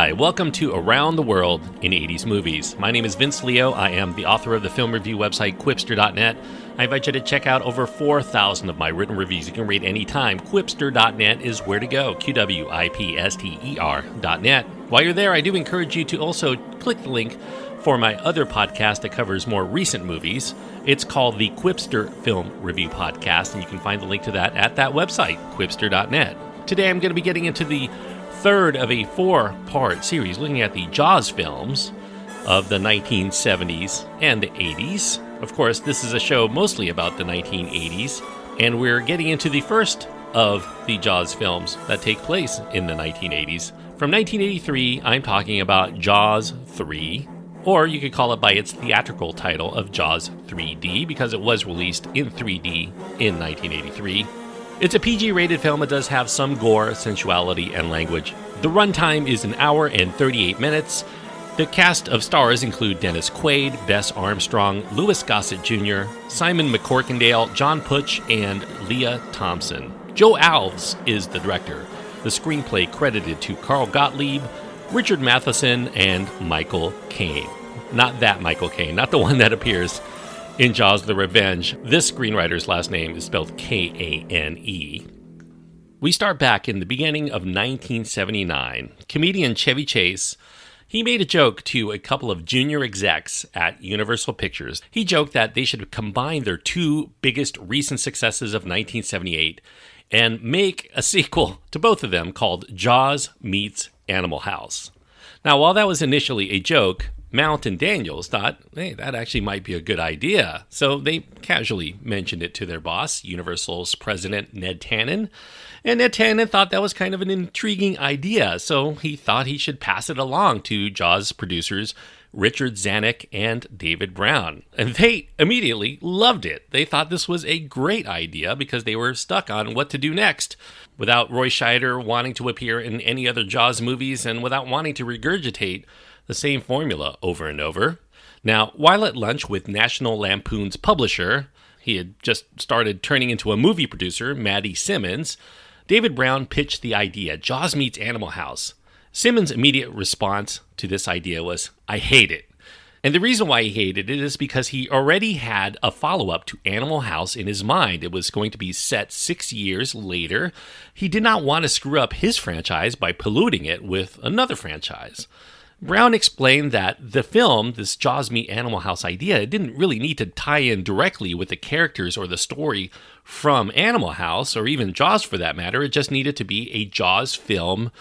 Hi, welcome to Around the World in 80s Movies. My name is Vince Leo. I am the author of the film review website Quipster.net. I invite you to check out over 4,000 of my written reviews. You can read anytime. Quipster.net is where to go. QWIPSTER.net. While you're there, I do encourage you to also click the link for my other podcast that covers more recent movies. It's called the Quipster Film Review Podcast, and you can find the link to that at that website, Quipster.net. Today I'm going to be getting into the third of a four-part series looking at the Jaws films of the 1970s and the 80s. Of course, this is a show mostly about the 1980s, and we're getting into the first of the Jaws films that take place in the 1980s. From 1983, I'm talking about Jaws 3, or you could call it by its theatrical title of Jaws 3D, because it was released in 3D in 1983. It's a PG-rated film. It does have some gore, sensuality, and language. The runtime is 1 hour and 38 minutes. The cast of stars include Dennis Quaid, Bess Armstrong, Gossett Jr., Simon McCorkindale, John Putch, and Lea Thompson. Joe Alves is the director. The screenplay credited to Carl Gottlieb, Richard Matheson, and Michael Caine. Not that Michael Caine, not the one that appears in Jaws the Revenge. This screenwriter's last name is spelled Kane. We start back in the beginning of 1979. Comedian Chevy Chase, he made a joke to a couple of junior execs at Universal Pictures. He joked that they should combine their two biggest recent successes of 1978 and make a sequel to both of them called Jaws meets Animal House. Now, while that was initially a joke, Mount and Daniels thought, hey, that actually might be a good idea. So they casually mentioned it to their boss, Universal's president, Ned Tannen. And Ned Tannen thought that was kind of an intriguing idea, so he thought he should pass it along to Jaws producers Richard Zanuck and David Brown. And they immediately loved it. They thought this was a great idea because they were stuck on what to do next. Without Roy Scheider wanting to appear in any other Jaws movies and without wanting to regurgitate the same formula over and over. Now, while at lunch with National Lampoon's publisher, he had just started turning into a movie producer, Matty Simmons, David Brown pitched the idea, Jaws meets Animal House. Simmons' immediate response to this idea was, I hate it. And the reason why he hated it is because he already had a follow-up to Animal House in his mind. It was going to be set 6 years later. He did not want to screw up his franchise by polluting it with another franchise. Brown explained that the film, this Jaws meet Animal House idea, it didn't really need to tie in directly with the characters or the story from Animal House, or even Jaws for that matter. It just needed to be a Jaws film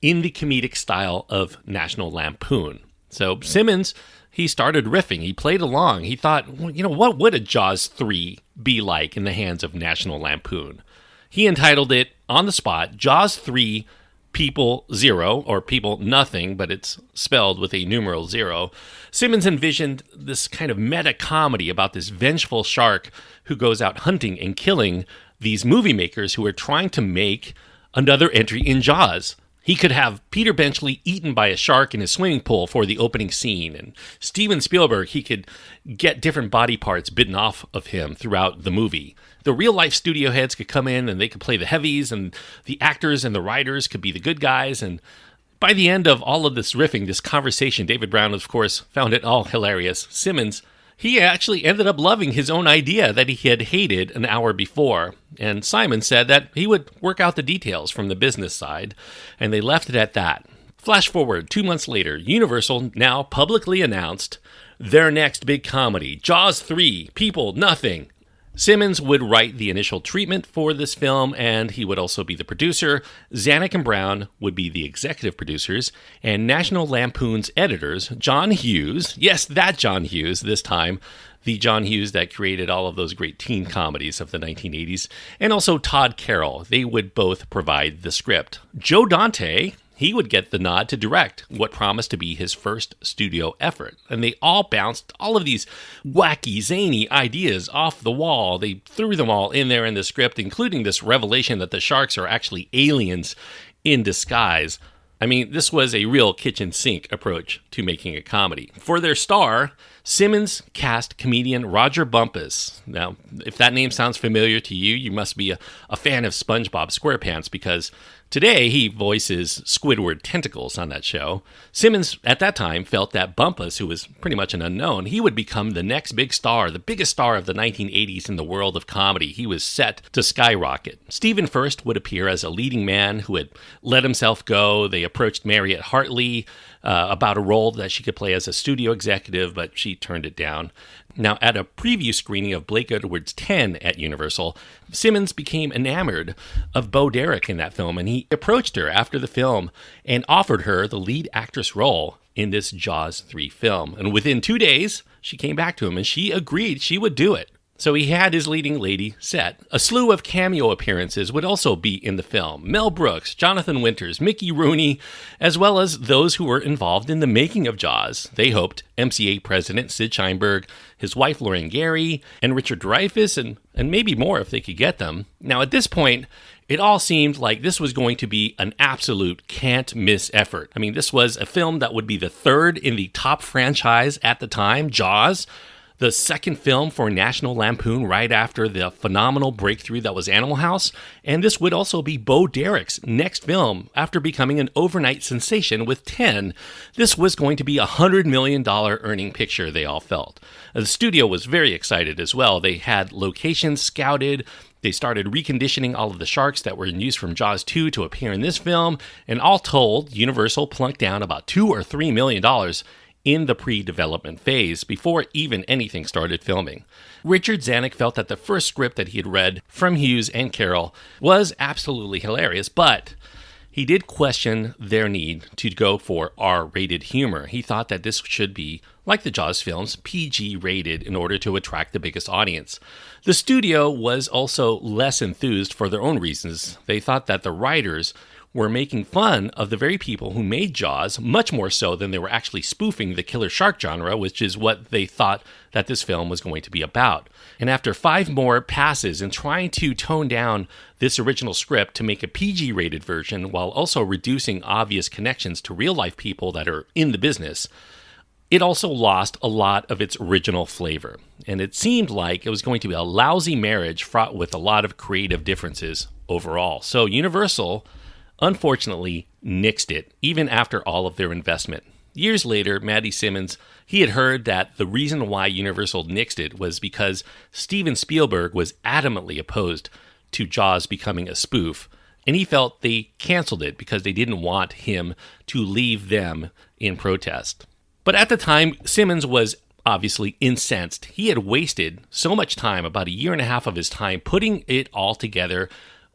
in the comedic style of National Lampoon. So Simmons, he started riffing. He played along. He thought, well, what would a Jaws 3 be like in the hands of National Lampoon? He entitled it, on the spot, Jaws 3 People Zero, or People Nothing, but it's spelled with a numeral 0. Simmons envisioned this kind of meta comedy about this vengeful shark who goes out hunting and killing these movie makers who are trying to make another entry in Jaws. He could have Peter Benchley eaten by a shark in his swimming pool for the opening scene, and Steven Spielberg, he could get different body parts bitten off of him throughout the movie. The real-life studio heads could come in and they could play the heavies, and the actors and the writers could be the good guys. And by the end of all of this riffing, this conversation, David Brown, of course, found it all hilarious. Simmons, he actually ended up loving his own idea that he had hated an hour before. And Simon said that he would work out the details from the business side, and they left it at that. Flash forward 2 months later, Universal now publicly announced their next big comedy, Jaws 3, People Nothing. Simmons would write the initial treatment for this film, and he would also be the producer. Zanuck and Brown would be the executive producers, and National Lampoon's editors, John Hughes, yes, that John Hughes this time, the John Hughes that created all of those great teen comedies of the 1980s, and also Todd Carroll. They would both provide the script. Joe Dante, he would get the nod to direct what promised to be his first studio effort. And they all bounced all of these wacky, zany ideas off the wall. They threw them all in there in the script, including this revelation that the sharks are actually aliens in disguise. I mean, this was a real kitchen sink approach to making a comedy. For their star, Simmons cast comedian Roger Bumpus. Now, if that name sounds familiar to you, you must be a fan of SpongeBob SquarePants, because Today, he voices Squidward Tentacles on that show. Simmons, at that time, felt that Bumpus, who was pretty much an unknown, he would become the next big star, the biggest star of the 1980s in the world of comedy. He was set to skyrocket. Stephen First would appear as a leading man who had let himself go. They approached Mariette Hartley about a role that she could play as a studio executive, but she turned it down. Now, at a preview screening of Blake Edwards' 10 at Universal, Simmons became enamored of Bo Derek in that film, and he approached her after the film and offered her the lead actress role in this Jaws 3 film. And within 2 days, she came back to him, and she agreed she would do it. So he had his leading lady set. A slew of cameo appearances would also be in the film. Mel Brooks, Jonathan Winters, Mickey Rooney, as well as those who were involved in the making of Jaws. They hoped MCA President Sid Sheinberg, his wife Lorraine Gary, and Richard Dreyfuss, and maybe more if they could get them. Now at this point, it all seemed like this was going to be an absolute can't-miss effort. I mean, this was a film that would be the third in the top franchise at the time, Jaws, the second film for National Lampoon right after the phenomenal breakthrough that was Animal House, and this would also be Bo Derek's next film after becoming an overnight sensation with 10. This was going to be a $100 million earning picture, they all felt. The studio was very excited as well. They had locations scouted. They started reconditioning all of the sharks that were in use from Jaws 2 to appear in this film, and all told, Universal plunked down about $2 or $3 million in the pre-development phase before even anything started filming. Richard Zanuck felt that the first script that he had read from Hughes and Carroll was absolutely hilarious, but he did question their need to go for R-rated humor. He thought that this should be, like the Jaws films, PG-rated in order to attract the biggest audience. The studio was also less enthused for their own reasons. They thought that the writers were making fun of the very people who made Jaws, much more so than they were actually spoofing the killer shark genre, which is what they thought that this film was going to be about. And after 5 more passes in trying to tone down this original script to make a PG-rated version while also reducing obvious connections to real-life people that are in the business, it also lost a lot of its original flavor. And it seemed like it was going to be a lousy marriage fraught with a lot of creative differences overall. So Universal unfortunately nixed it, even after all of their investment. Years later, Matty Simmons, he had heard that the reason why Universal nixed it was because Steven Spielberg was adamantly opposed to Jaws becoming a spoof, and he felt they canceled it because they didn't want him to leave them in protest. But at the time, Simmons was obviously incensed. He had wasted so much time, about 1.5 years of his time, putting it all together,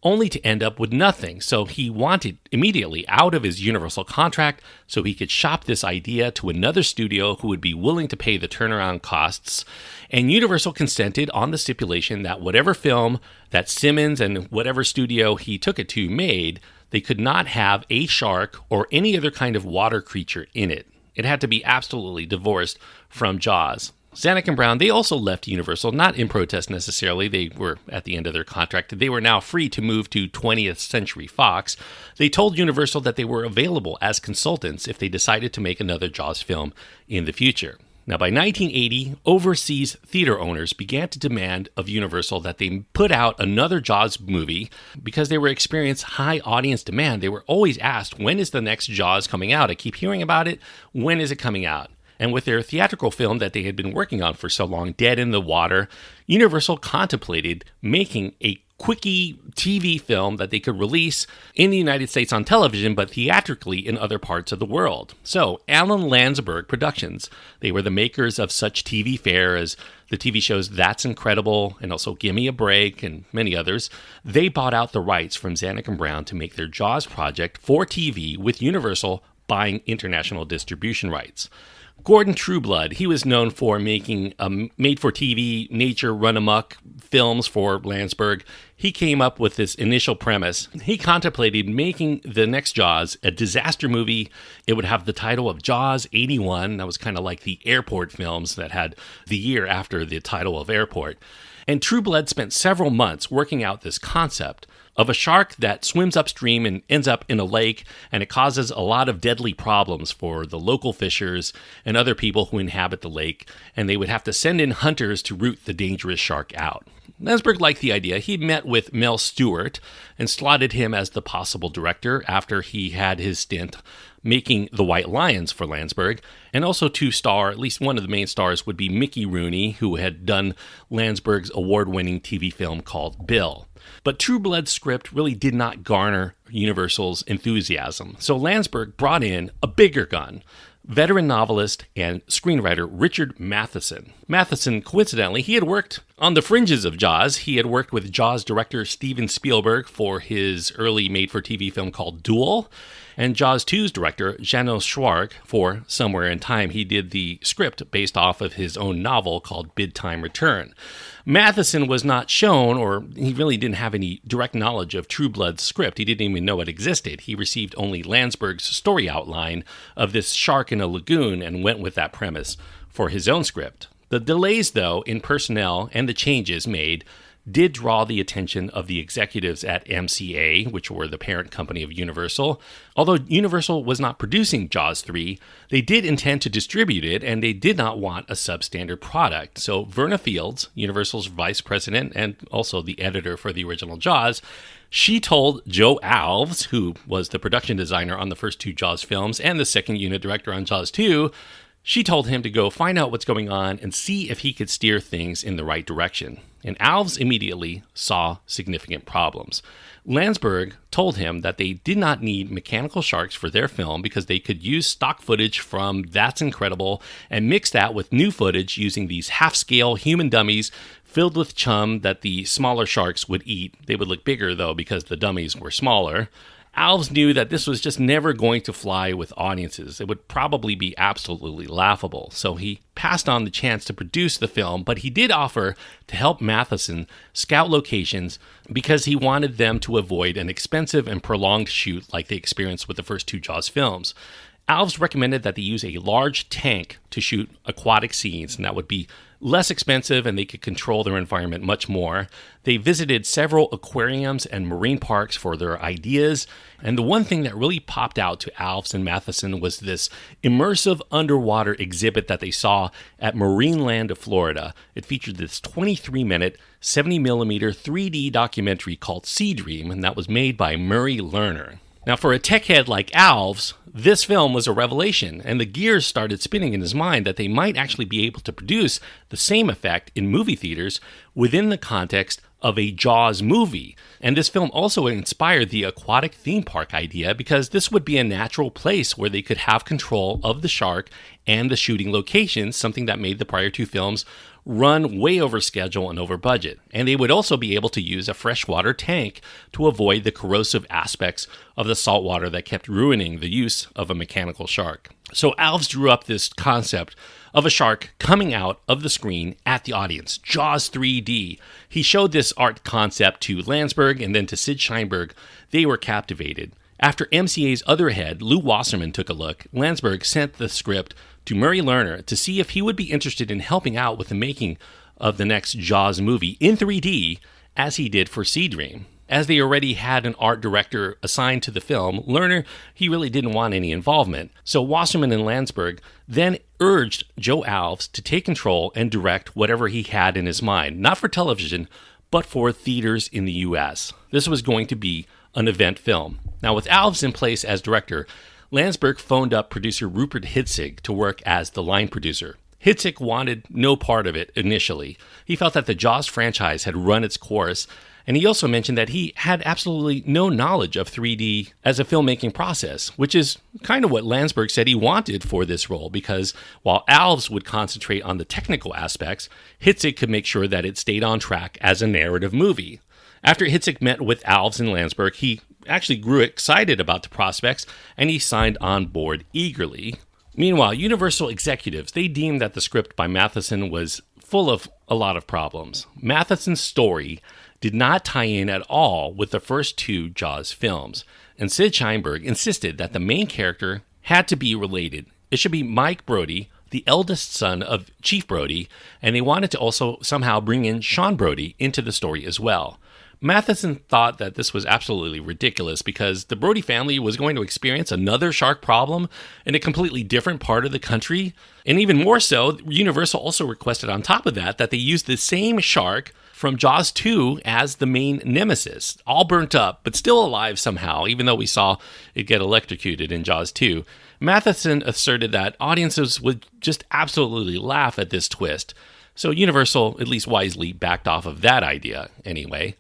only to end up with nothing. So he wanted immediately out of his Universal contract so he could shop this idea to another studio who would be willing to pay the turnaround costs. And Universal consented on the stipulation that whatever film that Simmons and whatever studio he took it to made, they could not have a shark or any other kind of water creature in it. It had to be absolutely divorced from Jaws. Zanuck and Brown, they also left Universal, not in protest necessarily. They were at the end of their contract. They were now free to move to 20th Century Fox. They told Universal that they were available as consultants if they decided to make another Jaws film in the future. Now, by 1980, overseas theater owners began to demand of Universal that they put out another Jaws movie because they were experiencing high audience demand. They were always asked, when is the next Jaws coming out? I keep hearing about it. When is it coming out? And with their theatrical film that they had been working on for so long, Dead in the Water, Universal contemplated making a quickie TV film that they could release in the United States on television, but theatrically in other parts of the world. So, Alan Landsberg Productions, they were the makers of such TV fare as the TV shows That's Incredible and also Gimme a Break and many others. They bought out the rights from Zanuck and Brown to make their Jaws project for TV, with Universal buying international distribution rights. Gordon Trueblood, he was known for making made-for-TV nature run-amok films for Landsberg. He came up with this initial premise. He contemplated making the next Jaws a disaster movie. It would have the title of Jaws 81. That was kind of like the airport films that had the year after the title of Airport. And Trueblood spent several months working out this concept. of a shark that swims upstream and ends up in a lake, and it causes a lot of deadly problems for the local fishers and other people who inhabit the lake, and they would have to send in hunters to root the dangerous shark out. Landsberg liked the idea. He met with Mel Stewart and slotted him as the possible director after he had his stint making The White Lions for Landsberg, and also to star, at least one of the main stars would be Mickey Rooney, who had done Landsberg's award-winning TV film called Bill. But True Blood's script really did not garner Universal's enthusiasm, so Landsberg brought in a bigger gun, veteran novelist and screenwriter Richard Matheson. Matheson, coincidentally, he had worked on the fringes of Jaws. He had worked with Jaws director Steven Spielberg for his early made-for-TV film called Duel, and Jaws 2's director Janos Schwark for Somewhere in Time. He did the script based off of his own novel called Bid Time Return. Matheson was not shown, or he really didn't have any direct knowledge of True Blood's script. He didn't even know it existed. He received only Landsberg's story outline of this shark in a lagoon and went with that premise for his own script. The delays, though, in personnel and the changes made did draw the attention of the executives at MCA, which were the parent company of Universal. Although Universal was not producing Jaws 3, they did intend to distribute it, and they did not want a substandard product. So Verna Fields, Universal's vice president and also the editor for the original Jaws, she told Joe Alves, who was the production designer on the first two Jaws films and the second unit director on Jaws 2, she told him to go find out what's going on and see if he could steer things in the right direction. And Alves immediately saw significant problems. Landsberg told him that they did not need mechanical sharks for their film because they could use stock footage from That's Incredible and mix that with new footage using these half-scale human dummies filled with chum that the smaller sharks would eat. They would look bigger, though, because the dummies were smaller. Alves knew that this was just never going to fly with audiences. It would probably be absolutely laughable. So he passed on the chance to produce the film, but he did offer to help Matheson scout locations because he wanted them to avoid an expensive and prolonged shoot like they experienced with the first two Jaws films. Alves recommended that they use a large tank to shoot aquatic scenes, and that would be less expensive and they could control their environment much more. They visited several aquariums and marine parks for their ideas, and the one thing that really popped out to Alves and Matheson was this immersive underwater exhibit that they saw at Marineland of Florida. It featured this 23-minute, 70mm 3D documentary called Sea Dream, and that was made by Murray Lerner. Now, for a tech head like Alves, this film was a revelation, and the gears started spinning in his mind that they might actually be able to produce the same effect in movie theaters within the context of a Jaws movie. And this film also inspired the aquatic theme park idea because this would be a natural place where they could have control of the shark and the shooting locations, something that made the prior two films run way over schedule and over budget. And they would also be able to use a freshwater tank to avoid the corrosive aspects of the salt water that kept ruining the use of a mechanical shark. So Alves drew up this concept of a shark coming out of the screen at the audience, Jaws 3D. He showed this art concept to Landsberg and then to Sid Sheinberg. They were captivated. After MCA's other head, Lou Wasserman, took a look, Landsberg sent the script to Murray Lerner to see if he would be interested in helping out with the making of the next Jaws movie in 3D, as he did for Sea Dream. As they already had an art director assigned to the film, Lerner, he really didn't want any involvement. So Wasserman and Landsberg then urged Joe Alves to take control and direct whatever he had in his mind, not for television, but for theaters in the U.S. This was going to be an event film. Now, with Alves in place as director, Landsberg phoned up producer Rupert Hitzig to work as the line producer. Hitzig wanted no part of it initially. He felt that the Jaws franchise had run its course, and he also mentioned that he had absolutely no knowledge of 3D as a filmmaking process, which is kind of what Landsberg said he wanted for this role, because while Alves would concentrate on the technical aspects, Hitzig could make sure that it stayed on track as a narrative movie. After Hitzig met with Alves and Landsberg, he actually grew excited about the prospects, and he signed on board eagerly. Meanwhile, Universal executives, they deemed that the script by Matheson was full of a lot of problems. Matheson's story did not tie in at all with the first two Jaws films, and Sid Sheinberg insisted that the main character had to be related. It should be Mike Brody, the eldest son of Chief Brody, and they wanted to also somehow bring in Sean Brody into the story as well. Matheson thought that this was absolutely ridiculous because the Brody family was going to experience another shark problem in a completely different part of the country. And even more so, Universal also requested on top of that they use the same shark from Jaws 2 as the main nemesis, all burnt up, but still alive somehow, even though we saw it get electrocuted in Jaws 2. Matheson asserted that audiences would just absolutely laugh at this twist. So Universal, at least wisely, backed off of that idea anyway.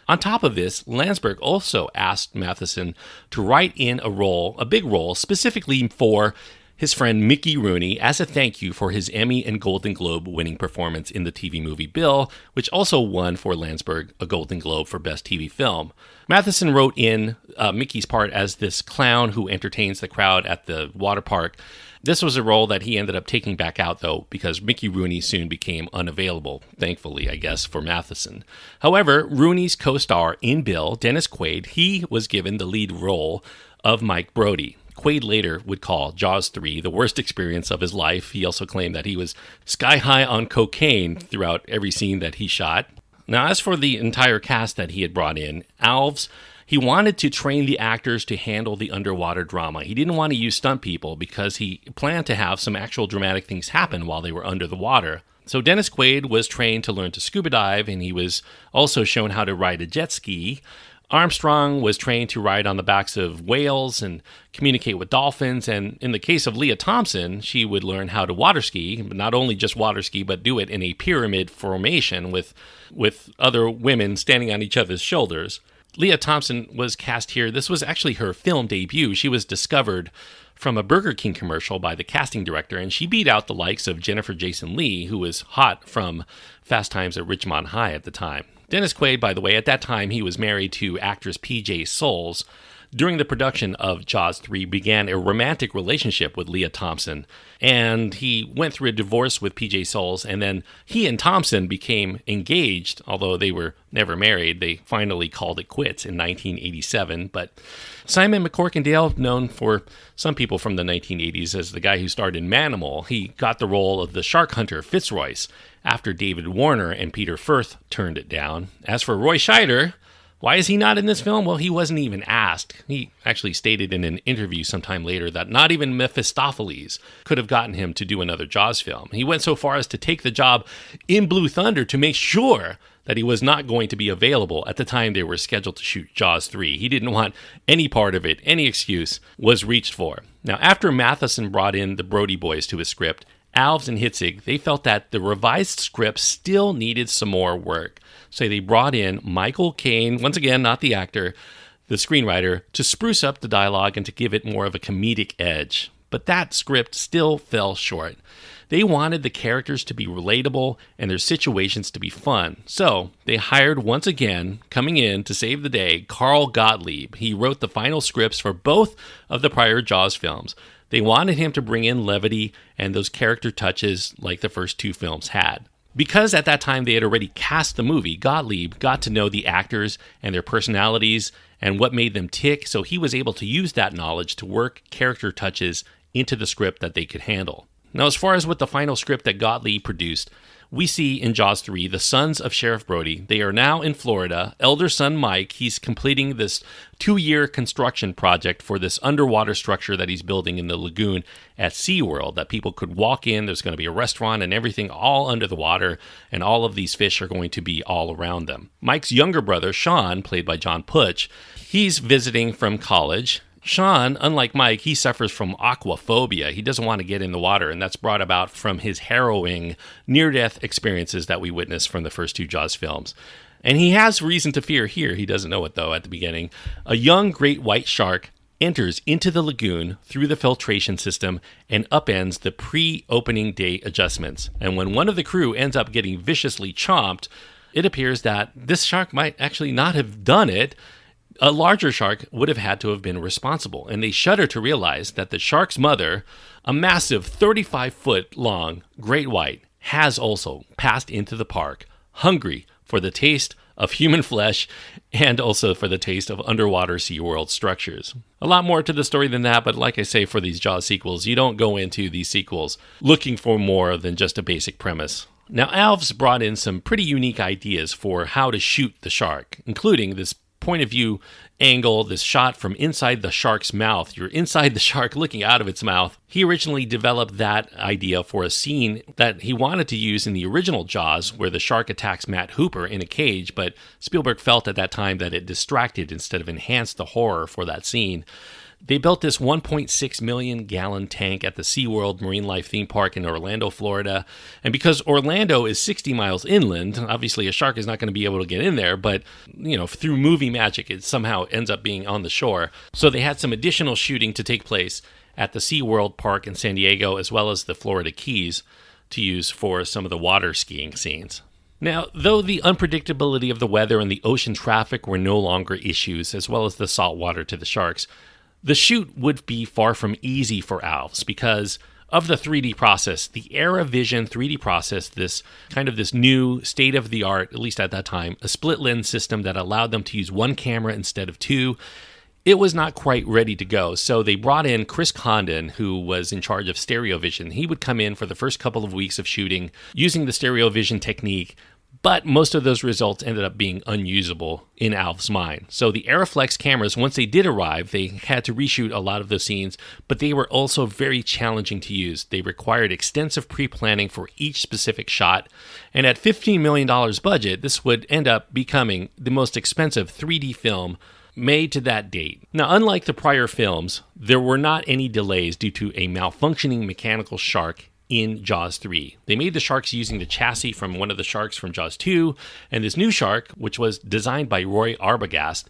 On top of this, Landsberg also asked Matheson to write in a big role, specifically for his friend Mickey Rooney as a thank you for his Emmy and Golden Globe winning performance in the TV movie Bill, which also won for Landsberg a Golden Globe for Best TV Film. Matheson wrote in Mickey's part as this clown who entertains the crowd at the water park. This was a role that he ended up taking back out, though, because Mickey Rooney soon became unavailable, thankfully, I guess, for Matheson. However, Rooney's co-star in Bill, Dennis Quaid, he was given the lead role of Mike Brody. Quaid later would call Jaws 3 the worst experience of his life. He also claimed that he was sky high on cocaine throughout every scene that he shot. Now, as for the entire cast that he had brought in, Alves, he wanted to train the actors to handle the underwater drama. He didn't want to use stunt people because he planned to have some actual dramatic things happen while they were under the water. So Dennis Quaid was trained to learn to scuba dive, and he was also shown how to ride a jet ski. Armstrong was trained to ride on the backs of whales and communicate with dolphins. And in the case of Lea Thompson, she would learn how to water ski, but not only just water ski, but do it in a pyramid formation with other women standing on each other's shoulders. Lea Thompson was cast here. This was actually her film debut. She was discovered from a Burger King commercial by the casting director, and she beat out the likes of Jennifer Jason Leigh, who was hot from Fast Times at Ridgemont High at the time. Dennis Quaid, by the way, at that time, he was married to actress P.J. Soles. During the production of Jaws 3, began a romantic relationship with Lea Thompson, and he went through a divorce with P.J. Soles, and then he and Thompson became engaged, although they were never married. They finally called it quits in 1987, but Simon McCorkindale, known for some people from the 1980s as the guy who starred in Manimal, he got the role of the shark hunter Fitzroyce after David Warner and Peter Firth turned it down. As for Roy Scheider, why is he not in this film? Well, he wasn't even asked. He actually stated in an interview sometime later that not even Mephistopheles could have gotten him to do another Jaws film. He went so far as to take the job in Blue Thunder to make sure that he was not going to be available at the time they were scheduled to shoot Jaws 3. He didn't want any part of it. Any excuse was reached for. Now, after Matheson brought in the Brody boys to his script, Alves and Hitzig, they felt that the revised script still needed some more work. So they brought in Michael Caine, once again, not the actor, the screenwriter, to spruce up the dialogue and to give it more of a comedic edge. But that script still fell short. They wanted the characters to be relatable and their situations to be fun. So they hired, once again, coming in to save the day, Carl Gottlieb. He wrote the final scripts for both of the prior Jaws films. They wanted him to bring in levity and those character touches like the first two films had. Because at that time they had already cast the movie, Gottlieb got to know the actors and their personalities and what made them tick, so he was able to use that knowledge to work character touches into the script that they could handle. Now, as far as with the final script that Gottlieb produced, we see in Jaws 3 the sons of Sheriff Brody. They are now in Florida. Elder son Mike, he's completing this 2-year construction project for this underwater structure that he's building in the lagoon at SeaWorld that people could walk in. There's going to be a restaurant and everything all under the water, and all of these fish are going to be all around them. Mike's younger brother, Sean, played by John Putch, he's visiting from college. Sean, unlike Mike, he suffers from aquaphobia. He doesn't want to get in the water, and that's brought about from his harrowing near-death experiences that we witnessed from the first two Jaws films. And he has reason to fear here. He doesn't know it, though, at the beginning. A young great white shark enters into the lagoon through the filtration system and upends the pre-opening day adjustments. And when one of the crew ends up getting viciously chomped, it appears that this shark might actually not have done it. A larger shark would have had to have been responsible, and they shudder to realize that the shark's mother, a massive 35-foot-long great white, has also passed into the park, hungry for the taste of human flesh and also for the taste of underwater SeaWorld structures. A lot more to the story than that, but like I say, for these Jaws sequels, you don't go into these sequels looking for more than just a basic premise. Now, Alves brought in some pretty unique ideas for how to shoot the shark, including this point of view angle, this shot from inside the shark's mouth. You're inside the shark looking out of its mouth. He originally developed that idea for a scene that he wanted to use in the original Jaws, where the shark attacks Matt Hooper in a cage, but Spielberg felt at that time that it distracted instead of enhanced the horror for that scene. They built this 1.6 million gallon tank at the SeaWorld Marine Life theme park in Orlando, Florida. And because Orlando is 60 miles inland, obviously a shark is not going to be able to get in there, but through movie magic, it somehow ends up being on the shore. So they had some additional shooting to take place at the SeaWorld park in San Diego, as well as the Florida Keys, to use for some of the water skiing scenes. Now, though the unpredictability of the weather and the ocean traffic were no longer issues, as well as the salt water to the sharks, the shoot would be far from easy for Alves because of the 3D process. The AeroVision 3D process, this new state-of-the-art, at least at that time, a split lens system that allowed them to use one camera instead of two, it was not quite ready to go. So they brought in Chris Condon, who was in charge of StereoVision. He would come in for the first couple of weeks of shooting using the StereoVision technique, but most of those results ended up being unusable in Alves' mind. So the Aeroflex cameras, once they did arrive, they had to reshoot a lot of those scenes, but they were also very challenging to use. They required extensive pre-planning for each specific shot, and at $15 million budget, this would end up becoming the most expensive 3D film made to that date. Now, unlike the prior films, there were not any delays due to a malfunctioning mechanical shark in Jaws 3. They made the sharks using the chassis from one of the sharks from Jaws 2, and this new shark, which was designed by Roy Arbogast,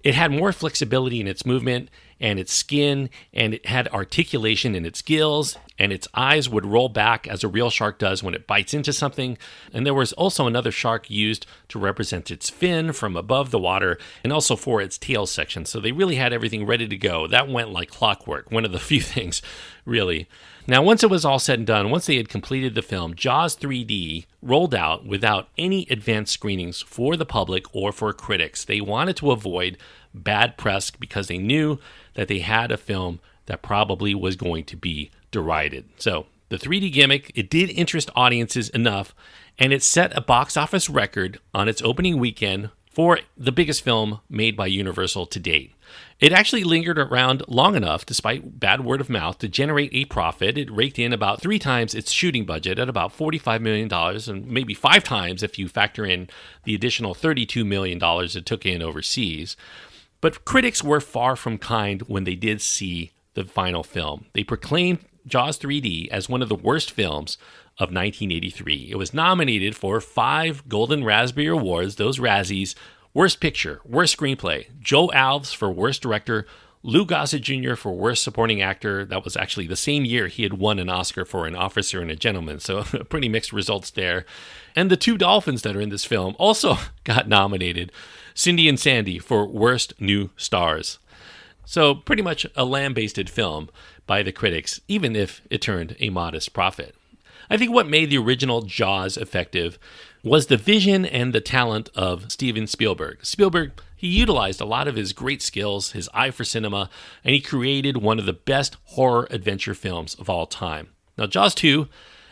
it had more flexibility in its movement and its skin, and it had articulation in its gills, and its eyes would roll back as a real shark does when it bites into something. And there was also another shark used to represent its fin from above the water and also for its tail section. So they really had everything ready to go. That went like clockwork, one of the few things, really. Now, once it was all said and done, once they had completed the film, Jaws 3D rolled out without any advanced screenings for the public or for critics. They wanted to avoid bad press because they knew that they had a film that probably was going to be derided. So the 3D gimmick, it did interest audiences enough, and it set a box office record on its opening weekend for the biggest film made by Universal to date. It actually lingered around long enough, despite bad word of mouth, to generate a profit. It raked in about 3 times its shooting budget at about $45 million, and maybe 5 times if you factor in the additional $32 million it took in overseas. But critics were far from kind when they did see the final film. They proclaimed Jaws 3D as one of the worst films of 1983. It was nominated for 5 Golden Raspberry Awards, those Razzies: Worst Picture, Worst Screenplay, Joe Alves for Worst Director, Lou Gossett Jr. for Worst Supporting Actor. That was actually the same year he had won an Oscar for An Officer and a Gentleman, so pretty mixed results there. And the 2 dolphins that are in this film also got nominated, Cindy and Sandy, for Worst New Stars. So pretty much a lambasted film by the critics, even if it turned a modest profit. I think what made the original Jaws effective was the vision and the talent of Steven Spielberg. Spielberg, he utilized a lot of his great skills, his eye for cinema, and he created one of the best horror adventure films of all time. Now, Jaws 2,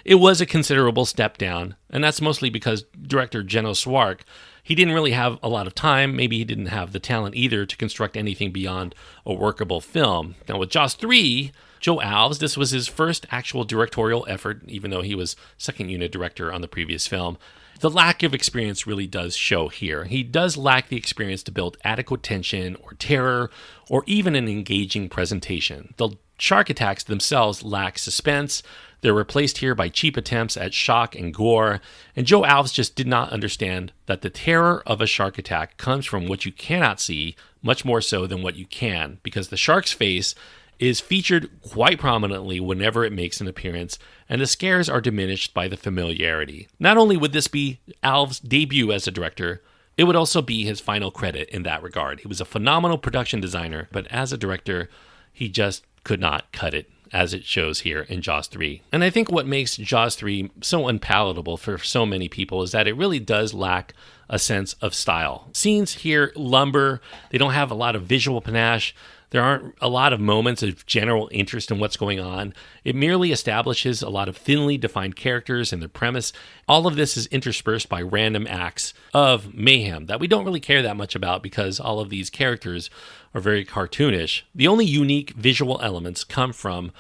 it was a considerable step down, and that's mostly because director Jenno Swark, he didn't really have a lot of time. Maybe he didn't have the talent either to construct anything beyond a workable film. Now, with Jaws 3, Joe Alves, this was his first actual directorial effort, even though he was second unit director on the previous film. The lack of experience really does show here. He does lack the experience to build adequate tension or terror or even an engaging presentation. The shark attacks themselves lack suspense. They're replaced here by cheap attempts at shock and gore. And Joe Alves just did not understand that the terror of a shark attack comes from what you cannot see, much more so than what you can, because the shark's face is featured quite prominently whenever it makes an appearance, and the scares are diminished by the familiarity. Not only would this be Alves' debut as a director, it would also be his final credit in that regard. He was a phenomenal production designer, but as a director, he just could not cut it, as it shows here in Jaws 3. And I think what makes Jaws 3 so unpalatable for so many people is that it really does lack a sense of style. Scenes here lumber. They don't have a lot of visual panache. There aren't a lot of moments of general interest in what's going on. It merely establishes a lot of thinly defined characters and their premise. All of this is interspersed by random acts of mayhem that we don't really care that much about because all of these characters are very cartoonish. The only unique visual elements come from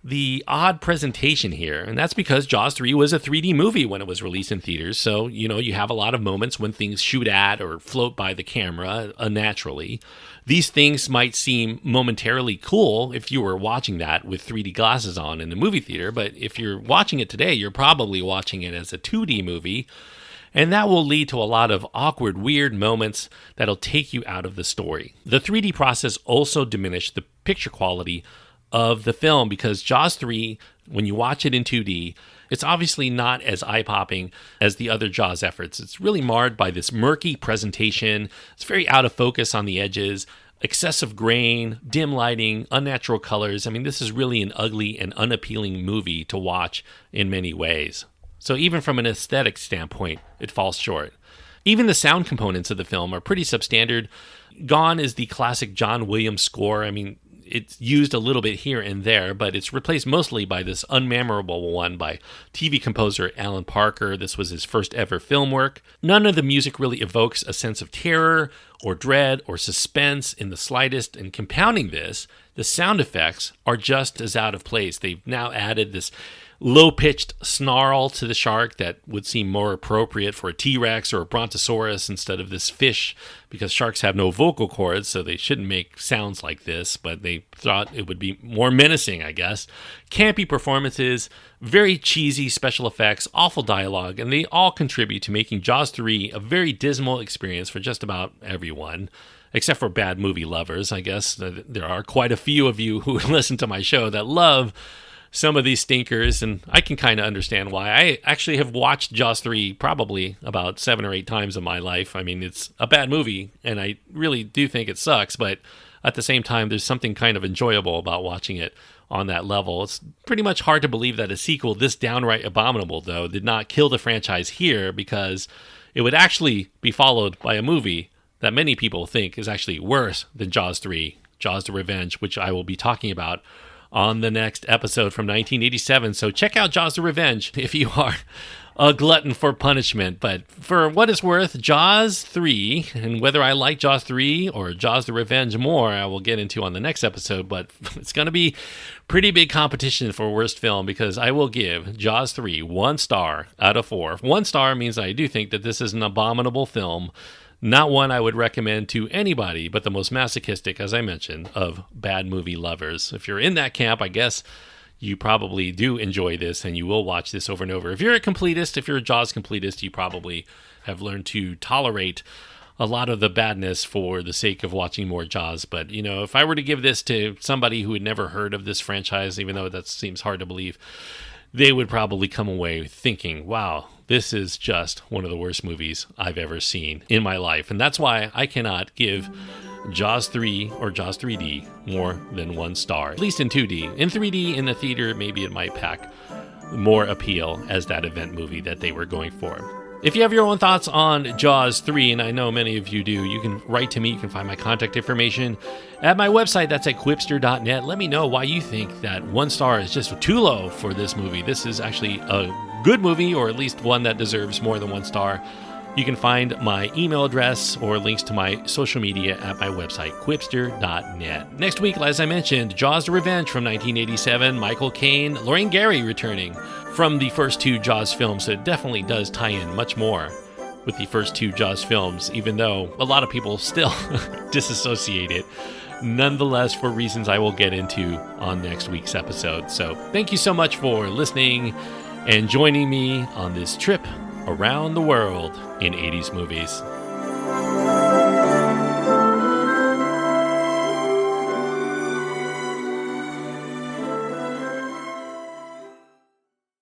the odd presentation here, and that's because Jaws 3 was a 3D movie when it was released in theaters, so, you have a lot of moments when things shoot at or float by the camera unnaturally. These things might seem momentarily cool if you were watching that with 3D glasses on in the movie theater, but if you're watching it today, you're probably watching it as a 2D movie, and that will lead to a lot of awkward, weird moments that'll take you out of the story. The 3D process also diminished the picture quality of the film because Jaws 3, when you watch it in 2D, it's obviously not as eye-popping as the other Jaws efforts. It's really marred by this murky presentation. It's very out of focus on the edges, excessive grain, dim lighting, unnatural colors. I mean, this is really an ugly and unappealing movie to watch in many ways. So even from an aesthetic standpoint, it falls short. Even the sound components of the film are pretty substandard. Gone is the classic John Williams score. I mean, it's used a little bit here and there, but it's replaced mostly by this unmemorable one by TV composer Alan Parker. This was his first ever film work. None of the music really evokes a sense of terror or dread or suspense in the slightest, and compounding this, the sound effects are just as out of place. They've now added this low-pitched snarl to the shark that would seem more appropriate for a T-Rex or a Brontosaurus instead of this fish, because sharks have no vocal cords, so they shouldn't make sounds like this, but they thought it would be more menacing, I guess. Campy performances, very cheesy special effects, awful dialogue, and they all contribute to making Jaws 3 a very dismal experience for just about everyone. Except for bad movie lovers, I guess. There are quite a few of you who listen to my show that love some of these stinkers, and I can kind of understand why. I actually have watched Jaws 3 probably about 7 or 8 times in my life. I mean, it's a bad movie, and I really do think it sucks, but at the same time, there's something kind of enjoyable about watching it on that level. It's pretty much hard to believe that a sequel this downright abominable, though, did not kill the franchise here, because it would actually be followed by a movie that many people think is actually worse than Jaws 3, Jaws the Revenge, which I will be talking about on the next episode from 1987. So check out Jaws the Revenge if you are a glutton for punishment. But for what it's worth, Jaws 3, and whether I like Jaws 3 or Jaws the Revenge more, I will get into on the next episode, but it's going to be pretty big competition for worst film, because I will give Jaws 3 1 star out of 4. 1 star means I do think that this is an abominable film. Not one I would recommend to anybody but the most masochistic, as I mentioned, of bad movie lovers. If you're in that camp, I guess you probably do enjoy this and you will watch this over and over. If you're a completist, if you're a Jaws completist, you probably have learned to tolerate a lot of the badness for the sake of watching more Jaws. But, if I were to give this to somebody who had never heard of this franchise, even though that seems hard to believe, they would probably come away thinking, wow, this is just one of the worst movies I've ever seen in my life. And that's why I cannot give Jaws 3 or Jaws 3D more than 1 star, at least in 2D. In 3D, in the theater, maybe it might pack more appeal as that event movie that they were going for. If you have your own thoughts on Jaws 3, and I know many of you do, you can write to me. You can find my contact information at my website. That's at quipster.net. Let me know why you think that 1 star is just too low for this movie. This is actually a good movie, or at least one that deserves more than 1 star. You can find my email address or links to my social media at my website, quipster.net. Next week, as I mentioned, Jaws the Revenge from 1987, Michael Caine, Lorraine Gary returning from the first 2 Jaws films. So it definitely does tie in much more with the first 2 Jaws films, even though a lot of people still disassociate it. Nonetheless, for reasons I will get into on next week's episode. So thank you so much for listening and joining me on this trip around the world in 80s movies.